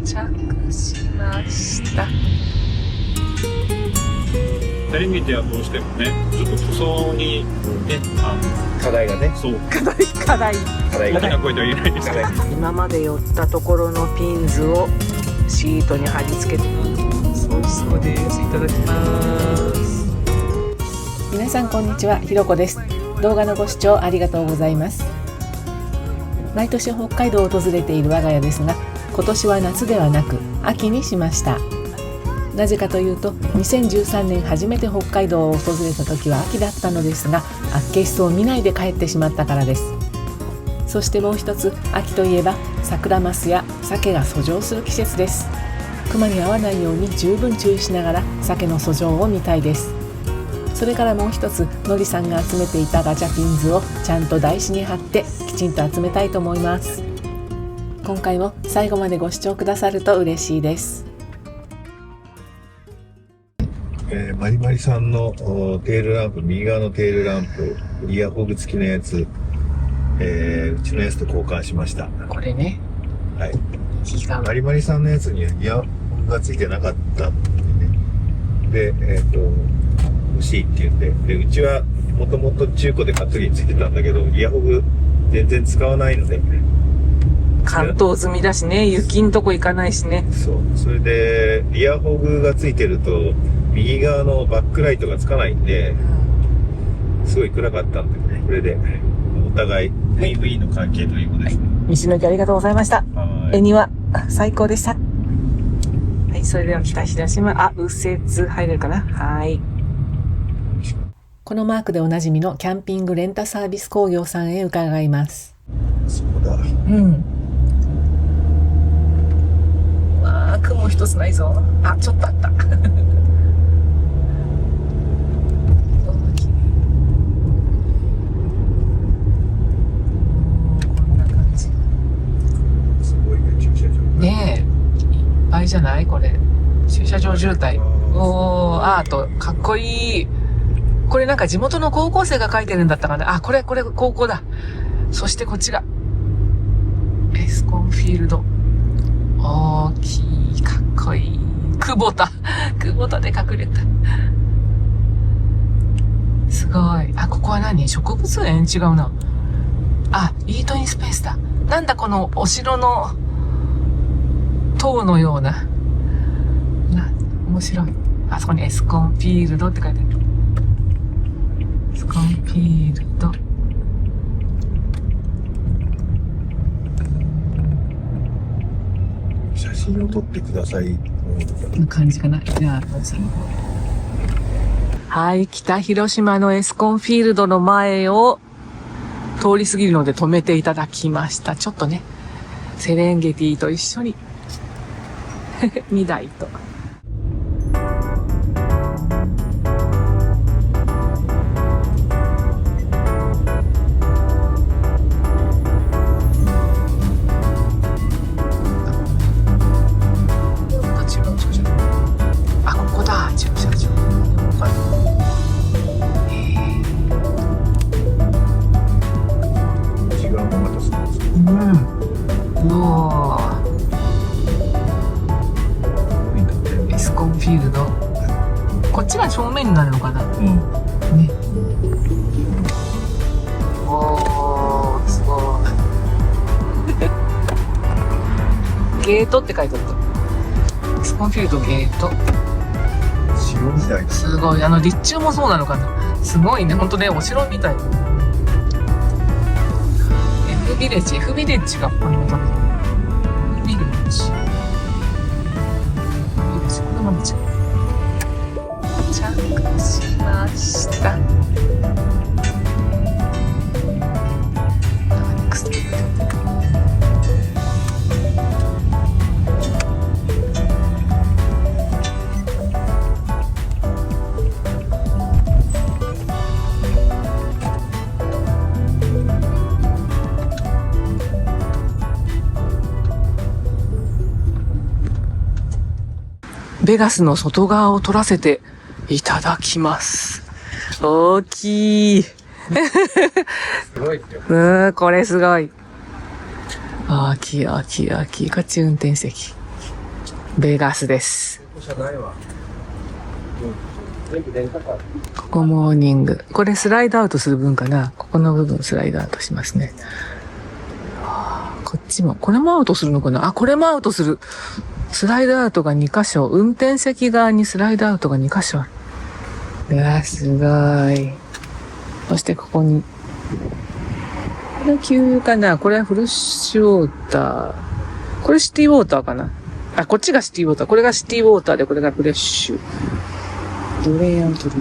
着しました。テレビではどうしてもね、ちょっと塗装にね、課題がね。そう。課題。大きな声では言えないですけど。今まで寄ったところのピンズをシートに貼り付けてます。美味しそうです。いただきます。皆さんこんにちは、ひろこです。動画のご視聴ありがとうございます。毎年北海道を訪れている我が家ですが、今年は夏ではなく秋にしました。なぜかというと、2013年初めて北海道を訪れた時は秋だったのですが、あっけしそう見ないで帰ってしまったからです。そしてもう一つ、秋といえばサクラマスや鮭が遡上する季節です。熊に遭わないように十分注意しながら鮭の遡上を見たいです。それからもう一つ、のりさんが集めていたガチャピンズをちゃんと台紙に貼ってきちんと集めたいと思います。今回も最後までご視聴くださると嬉しいです。マリマリさんのテールランプ、右側のテールランプ、イヤホグ付きのやつ、うちのやつと交換しました。これね。はい。マリマリさんのやつにはイヤホグが付いてなかったんでね。で、欲しいって言って。で、うちはもともと中古で買っときに付いてたんだけど、イヤホグ全然使わないので。関東済みだしね、雪んとこ行かないしね。そう。それで、イヤホグが付いてると、右側のバックライトがつかないんで、すごい暗かったんでね、これで、お互い VV の関係ということですね。道の駅ありがとうございました。絵には最高でした。はい、それでは北広島、右折入れるかな。はい。このマークでおなじみのキャンピングレンタサービス工業さんへ伺います。そうだ。うん。わあ、雲一つないぞ。ちょっとあった。ねえ、いっぱいじゃないこれ。駐車場渋滞。アート、かっこいい。これなんか地元の高校生が書いてるんだったかな。これ高校だ。そしてこっちがエスコンフィールド。大きい、かっこいい。久保田で隠れた。すごい。ここは何？植物園？違うな。イートインスペースだ。なんだこのお城の塔のような。面白い。あそこにエスコンフィールドって書いてある。エスコンフィールド。写真を撮ってください。の感じかな。じゃあ、はい、北広島のエスコンフィールドの前を通り過ぎるので止めていただきました。ちょっとね、セレンゲティと一緒に2台と。ここだ、駐車場。違うのまたそうです。エスコンフィールド。こっちが正面になるのかな。ね。すごい。ゲートって書いてあった。エスコンフィールドゲート。城みたいな。すごい。立地もそうなのかな。すごいね。ほんとね、お城みたい。F ビレッジがここにもたれてる。F ビレッジ。このまま着しました。ベガスの外側を撮らせていただきます。大きい。すごいってよ。これすごい。大きい。こっち運転席。ベガスです。ここモーニング。これスライドアウトする分かな。ここの部分スライドアウトしますね。こっちも。これもアウトするのかな。あ、これもアウトする。スライドアウトが2箇所。運転席側にスライドアウトが2箇所ある。うわ、すごい。そしてここに。これ急かな。これはフルッシュウォーター。これシティウォーターかな。あ、こっちがシティウォーター。これがシティウォーターで、これがフレッシュ。ドレイアントリテ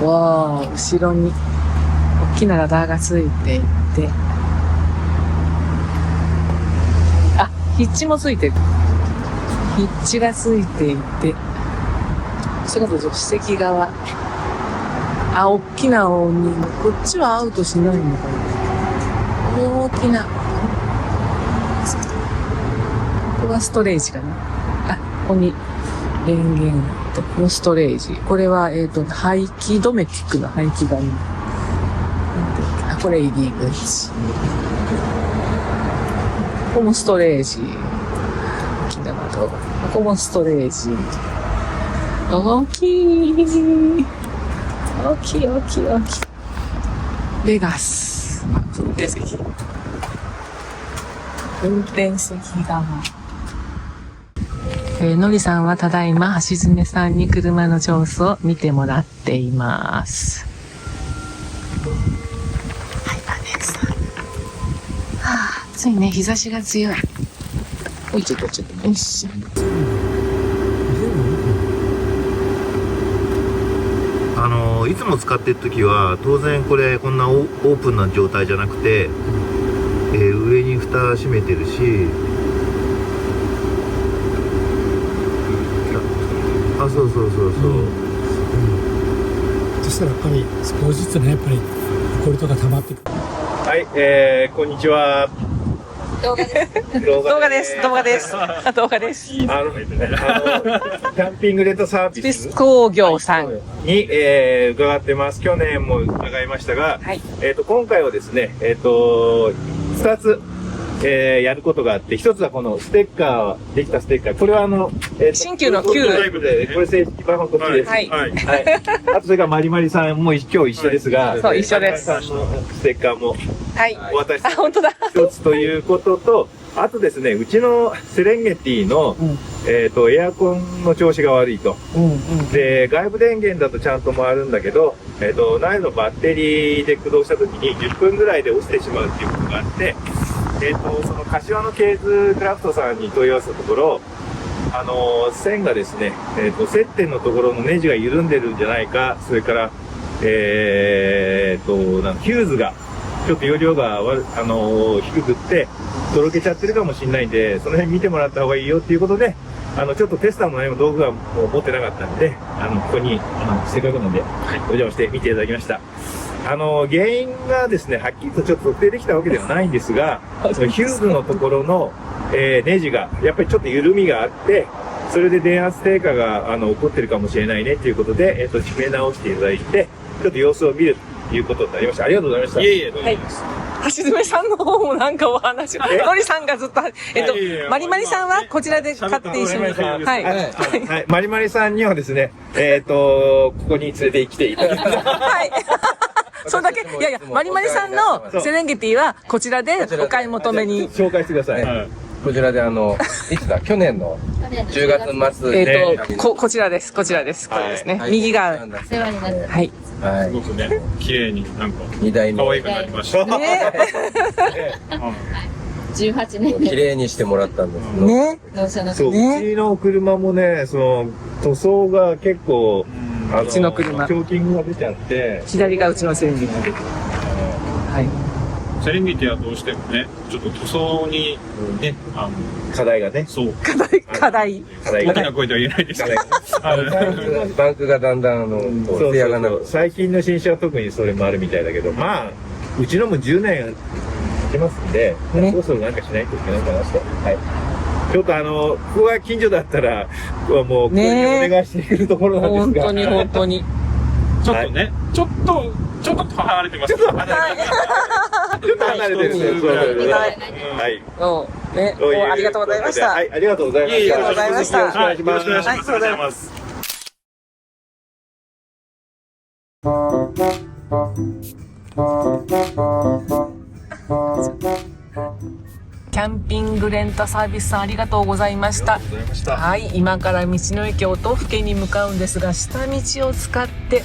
ィ。わー、後ろに大きなラダーがついていて。あ、ヒッチもついてる。ヒッチがついていて。それから助手席側。あ、大きな大人。こっちはアウトしないのかな。大きな。ここがストレージかな。あ、ここに電源と、このストレージ。これは、排気、ドメティックの排気がいい。あ、これ入り口。ここもストレージ。大きな窓。ここもストレージ。大きい。大きい、大きい、大きい。ベガス。運転席。運転席側。のりさんはただいま橋爪さんに車の調子を見てもらっています。はい、バネさん。はあ、暑いね、日差しが強い。おい、ちょっと、よいしょ。いつも使ってる時は当然これこんなオープンな状態じゃなくて、上に蓋閉めてるし、あ、そうそうそうそう、そしたらやっぱり少しずつね、やっぱりホコリとか溜まってくる。はい、こんにちは。動画です。動画です。動画です。キャンピングレートサービス工業さんに、伺ってます。去年も伺いましたが、はい、今回はですね、2つ、やることがあって、一つはこのステッカー、できたステッカー。これは新旧の旧。これ正式版のこっちです。はい。はい。あとそれからマリマリさんも今日一緒ですが、そう、一緒です。マリマリさんのステッカーも、はい。お渡し。あ、本当だ。一つということと、あとですね、うちのセレンゲティの、エアコンの調子が悪いと。で、外部電源だとちゃんと回るんだけど、内部のバッテリーで駆動した時に10分ぐらいで落ちてしまうっていうことがあって、その柏のケーズクラフトさんに問い合わせたところ、線がですね、接点のところのネジが緩んでるんじゃないか、それから、ヒューズが、ちょっと容量が低くって、とろけちゃってるかもしれないんで、その辺見てもらった方がいいよっていうことで、ちょっとテスターのね、道具はもう持ってなかったんで、ここに、せっかくなんで、お邪魔して見ていただきました。原因がですね、はっきりとちょっと特定できたわけではないんですが、ヒューズのところの、ネジが、やっぱりちょっと緩みがあって、それで電圧低下が、起こってるかもしれないねということで、締め直していただいて、ちょっと様子を見るということになりました。ありがとうございました。いえいえ、どうも。橋爪さんの方もなんかお話を。のりさんがずっと、マリマリさんはこちらで買って一緒に。はい。はい。マリマリさんにはですね、ここに連れてきていただきました。はい。それだけ、いやいや、マリマリさんのセレンゲティはこちらでお買い求めに。紹介してください。こちらでいつだ、去年の10月末。こちらです。こちらです。これですね。右が。世話になって。はい。すごくね、綺麗になんか、2代目。可愛くなりました。18年綺麗にしてもらったんですね。そう、うちの車もね、塗装が結構、うちの車。チョーキングが出ちゃって。左がうちのセレンゲティ。はい。セレンゲティはどうしてもね、ちょっと塗装に、ね、課題がね。そう。課題。大きな声では言えないですけど。バンクがだんだんツヤがなく。最近の新車は特にそれもあるみたいだけど、まあ、うちのも10年やってますんで、そろそろなんかしないといけないかなと。はい。ちょっとここが近所だったら、もう、これにお願いしているところなんですが。本当に。ちょっとね、ちょっと離れてます。ちょっと離れてるね。はい。ね、ありがとうございました。はい、ありがとうございました。ありがとうございましたよろしくお願いします。よろしくお願いします。はいありがとうございます。キャンピングレンタサービスさんありがとうございました。はい、今から道の駅音更に向かうんですが、下道を使って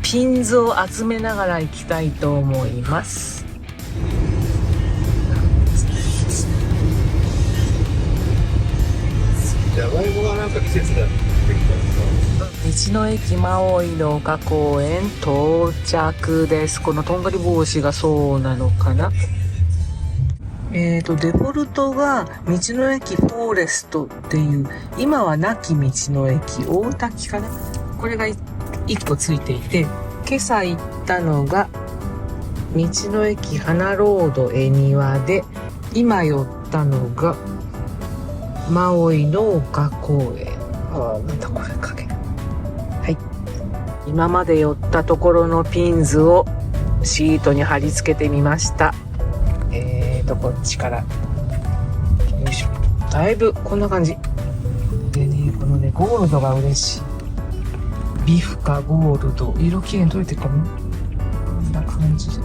ピンズを集めながら行きたいと思います。じゃがいもがなんか季節だってきた道の駅マオイの丘公園到着です。このとんがり帽子がそうなのかな。デフォルトが道の駅フォーレストっていう、今はなき道の駅大滝かな。これが1個ついていて、今朝行ったのが道の駅花ロード恵庭で、今寄ったのがマオイの丘公園。なんだこれ影。はい。今まで寄ったところのピンズをシートに貼り付けてみました。こっちから。よいしょ。だいぶこんな感じ。でね、このね、ゴールドが嬉しい。ビフかゴールド。色きれいに取れてるかな？こんな感じで。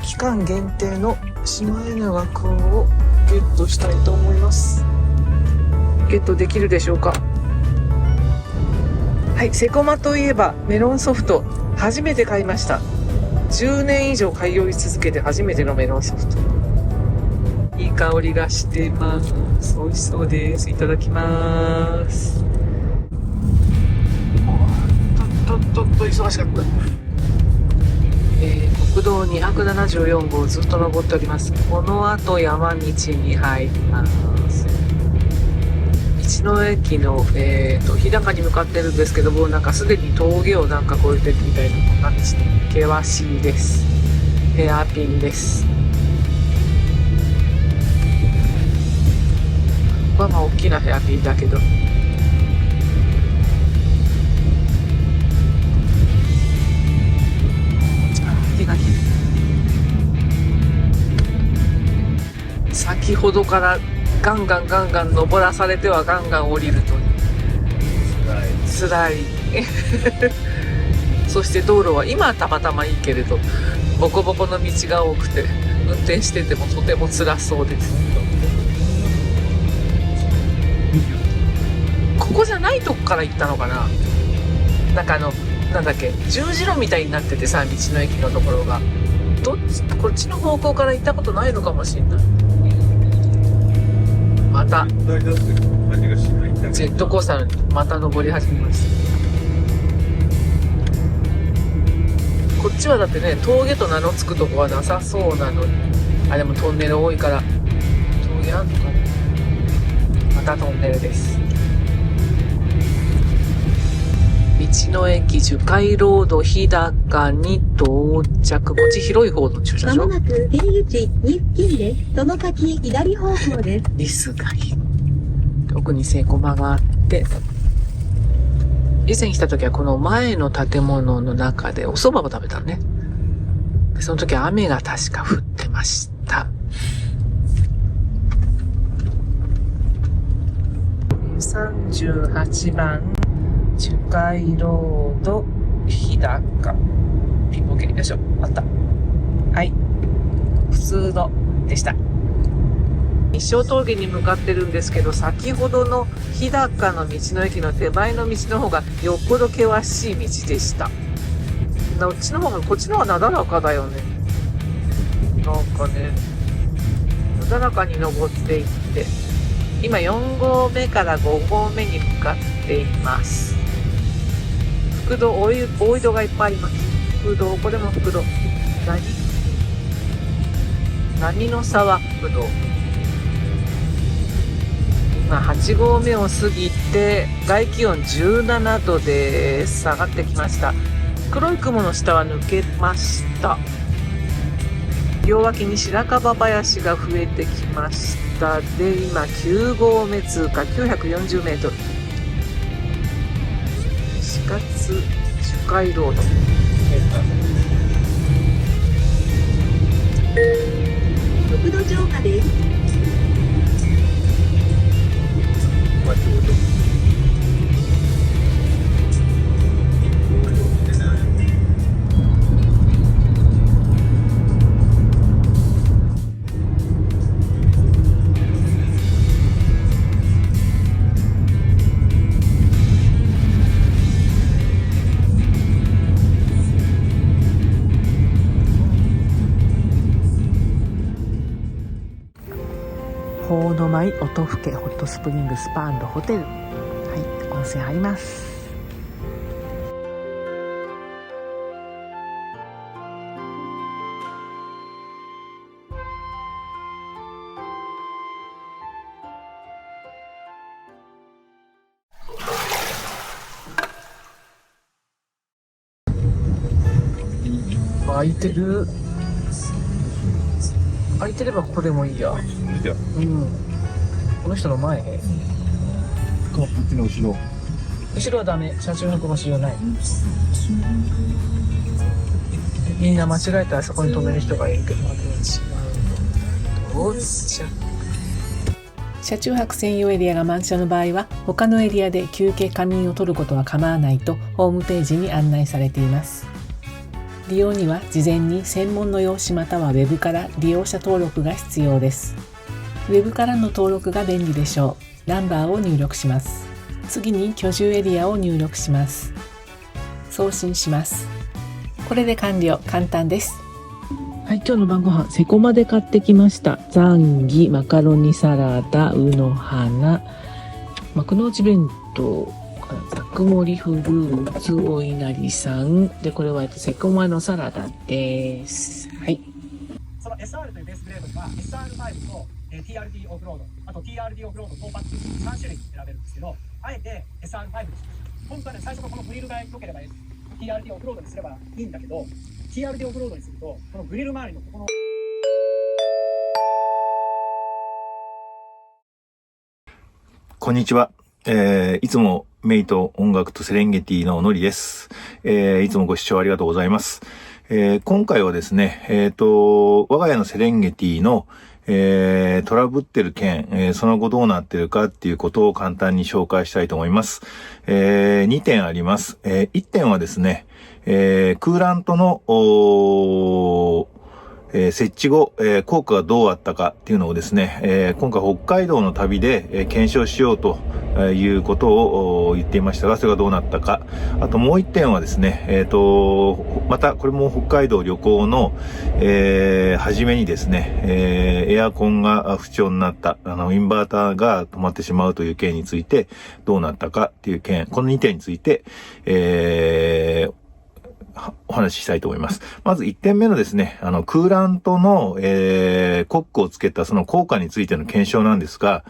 期間限定のシマエナガくんをゲットしたいと思います。ゲットできるでしょうか？はい、セコマといえばメロンソフト初めて買いました。10年以上通い続けて初めてのメロンソフト。いい香りがしてます。美味しそうです。いただきます。と忙しかった。国道274号ずっと登っております。この後山道に入ります。道の駅の、日高に向かってるんですけども、なんかすでに峠をなんか越えてるみたいな感じで、険しいです。ヘアピンです。まあ大きなヘアピンだけど。手がきれい。先ほどからガンガン登らされてはガンガン降りるとつらいそして道路は今はたまたまいいけれどボコボコの道が多くて運転しててもとても辛そうです。ここじゃないとこから行ったのかな。なんかなんだっけ、十字路みたいになっててさ、道の駅のところがこっちの方向から行ったことないのかもしれない。またジェットコースターにまた登り始めました。こっちはだってね、峠と名の付くとこはなさそうなのに、あ、でもトンネル多いから峠あんのかな。またトンネルです。道の駅樹海ロード日高に到着。こっち広い方の駐車場。まもなく出口に付近です。その先左方向です。リスがいる。奥にセイコマがあって、以前来た時はこの前の建物の中でお蕎麦を食べたのね。でその時は雨が確か降ってました。38番樹海ロード日高ピンボケ、よいしょ、あった。はい、普通のでした。一生峠に向かってるんですけど、先ほどの日高の道の駅の手前の道の方がよっぽど険しい道でした。こっちの方が、こっちの方がなだらかだよね。なんかね、なだらかに登っていって、今4合目から5合目に向かっています。副道、大井戸がいっぱいあります。副道、これも副道。波の沢副道。今8合目を過ぎて、外気温17度です。下がってきました。黒い雲の下は抜けました。両脇に白樺林が増えてきました。タで今9合目通過940メートル。死活樹海ロード。速度超過です。法の舞音更ホットスプリングスパ&ホテル。はい、温泉あります。空いてる。空いてればここでもいいや。うん。この人の前。こっちの後ろ。後ろはダメ。車中泊場所じゃない。みんな間違えたらそこに止める人がいるけど、どうしよう。車中泊専用エリアが満車の場合は、他のエリアで休憩仮眠を取ることは構わないとホームページに案内されています。利用には事前に専門の用紙またはウェブから利用者登録が必要です。ウェブからの登録が便利でしょう。ナンバーを入力します。次に居住エリアを入力します。送信します。これで完了。簡単です。はい、今日の晩ご飯、セコマで買ってきました。ザンギ、マカロニサラダ、ウの花、幕の内弁当、ザクモリフルーツ、お稲荷さん。で、これはセコマのサラダです。はい。その SR というベースグレードには SR5 と TRD オフロード、あと TRD オフロード4パック3種類選べるんですけど、あえて SR5 にしました。本当はね、最初のこのグリルが良ければ TRD オフロードにすればいいんだけど、TRD オフロードにすると、このグリル周りのここのこんにちは。いつもメイと音楽とセレンゲティののりです。いつもご視聴ありがとうございます。今回はですね、我が家のセレンゲティの、トラブってる件、その後どうなってるかっていうことを簡単に紹介したいと思います。2点あります。1点はですね、クーラントの設置後、効果がどうあったかっていうのをですね、今回北海道の旅で、検証しようということを言っていましたが、それがどうなったか。あともう一点はですね、またこれも北海道旅行の、初めにですね、エアコンが不調になった、インバーターが止まってしまうという件についてどうなったかっていう件、この2点について、お話ししたいと思います。まず1点目のですね、クーラントの、コックをつけたその効果についての検証なんですが、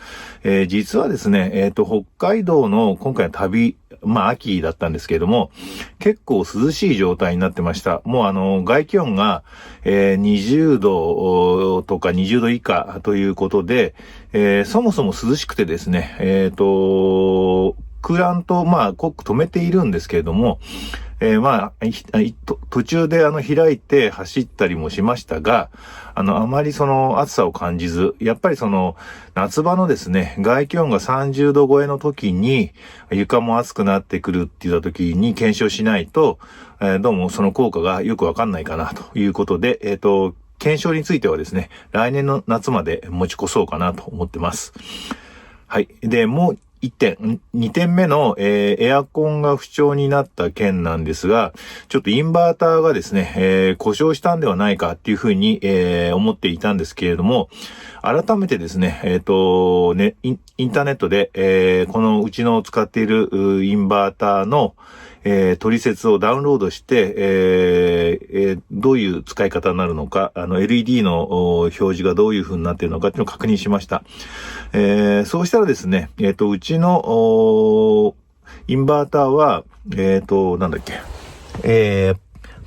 実はですね、北海道の今回の旅、秋だったんですけれども、結構涼しい状態になってました。もう外気温が、20度とか20度以下ということで、そもそも涼しくてですね、クーラント、コック止めているんですけれども、途中で開いて走ったりもしましたが、あまりその暑さを感じず、やっぱりその夏場のですね、外気温が30度超えの時に床も暑くなってくるって言った時に検証しないと、どうもその効果がよくわかんないかなということで、検証についてはですね、来年の夏まで持ち越そうかなと思ってます。はい。で、もう2点目の、エアコンが不調になった件なんですが、ちょっとインバーターがですね、故障したんではないかっていうふうに、思っていたんですけれども、改めてですね、インターネットで、このうちの使っているインバーターの、取説をダウンロードして、どういう使い方になるのか、LED の表示がどういう風になっているのかっていうのを確認しました。そうしたらですね、うちのインバーターは、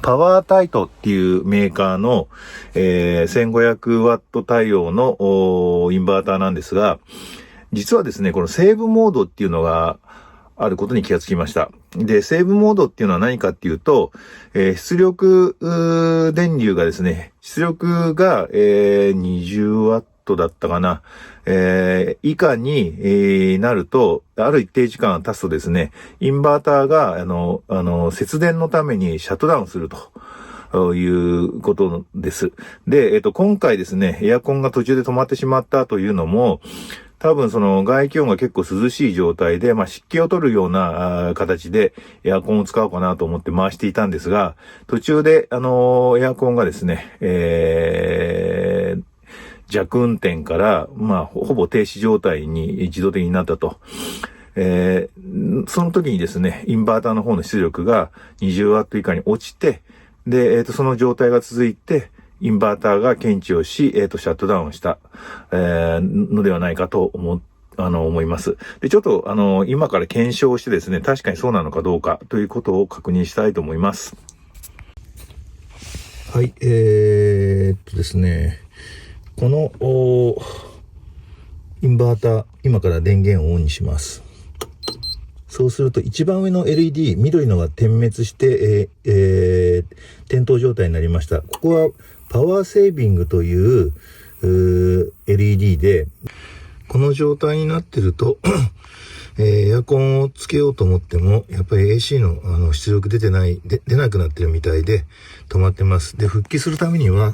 パワータイトっていうメーカーの、1500ワット対応のインバーターなんですが、実はですね、このセーブモードっていうのがあることに気がつきました。で、セーブモードっていうのは何かっていうと、出力電流がですね、出力が、20ワットだったかな、以下に、なると、ある一定時間経つとですね、インバーターが、節電のためにシャットダウンするということです。で、今回ですね、エアコンが途中で止まってしまったというのも、多分その外気温が結構涼しい状態で、湿気を取るような形でエアコンを使おうかなと思って回していたんですが、途中でエアコンがですね、弱運転から、ほぼ停止状態に自動的になったと。その時にですね、インバーターの方の出力が20ワット以下に落ちて、で、その状態が続いて、インバーターが検知をし、シャットダウンした、のではないかと思います。で、ちょっと、今から検証してですね、確かにそうなのかどうかということを確認したいと思います。はい、ですね、この、インバーター、今から電源をオンにします。そうすると一番上の LED、緑のが点滅して、点灯状態になりました。ここはパワーセービングという、LED で、この状態になってると、エアコンをつけようと思っても、やっぱり AC の出力出なくなってるみたいで止まってます。で、復帰するためには、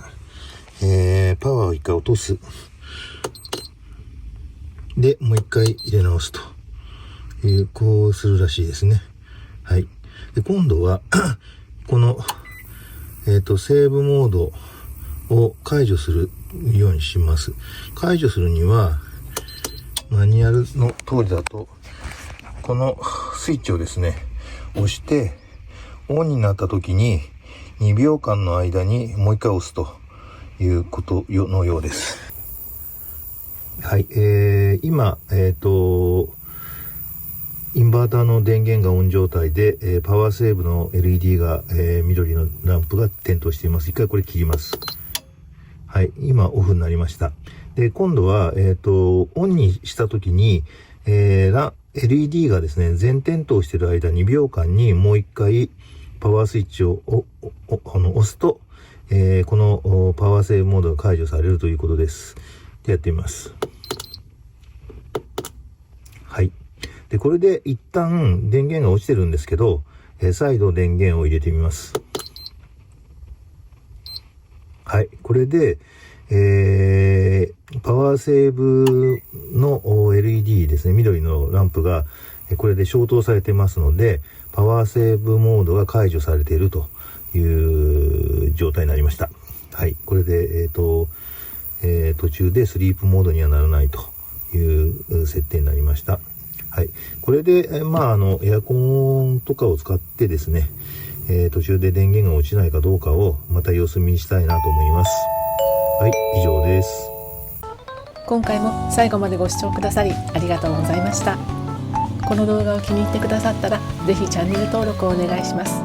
パワーを一回落とす。で、もう一回入れ直すと。こうするらしいですね。はい。で、今度は、この、セーブモードを解除するようにします。解除するには、マニュアルの通りだと、このスイッチをですね、押して、オンになった時に、2秒間の間にもう一回押すということのようです。はい。今、インバーターの電源がオン状態で、パワーセーブの LED が、緑のランプが点灯しています。一回これ切ります。はい。今オフになりました。で、今度は、オンにしたときに、LED がですね、全点灯している間2秒間にもう一回パワースイッチを押すと、このパワーセーブモードが解除されるということです。で、やってみます。はい。で、これで一旦電源が落ちてるんですけど、再度電源を入れてみます。はい。これで、パワーセーブの LED ですね、緑のランプが、これで消灯されてますので、パワーセーブモードが解除されているという状態になりました。はい。これで、途中でスリープモードにはならないという設定になりました。はい。これで、エアコンとかを使ってですね、途中で電源が落ちないかどうかをまた様子見にしたいなと思います。はい、以上です。今回も最後までご視聴くださりありがとうございました。この動画を気に入ってくださったら、ぜひチャンネル登録をお願いします。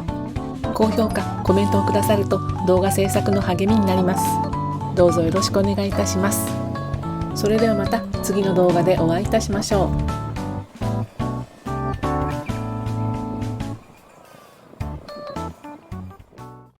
高評価、コメントをくださると動画制作の励みになります。どうぞよろしくお願いいたします。それではまた次の動画でお会いいたしましょう。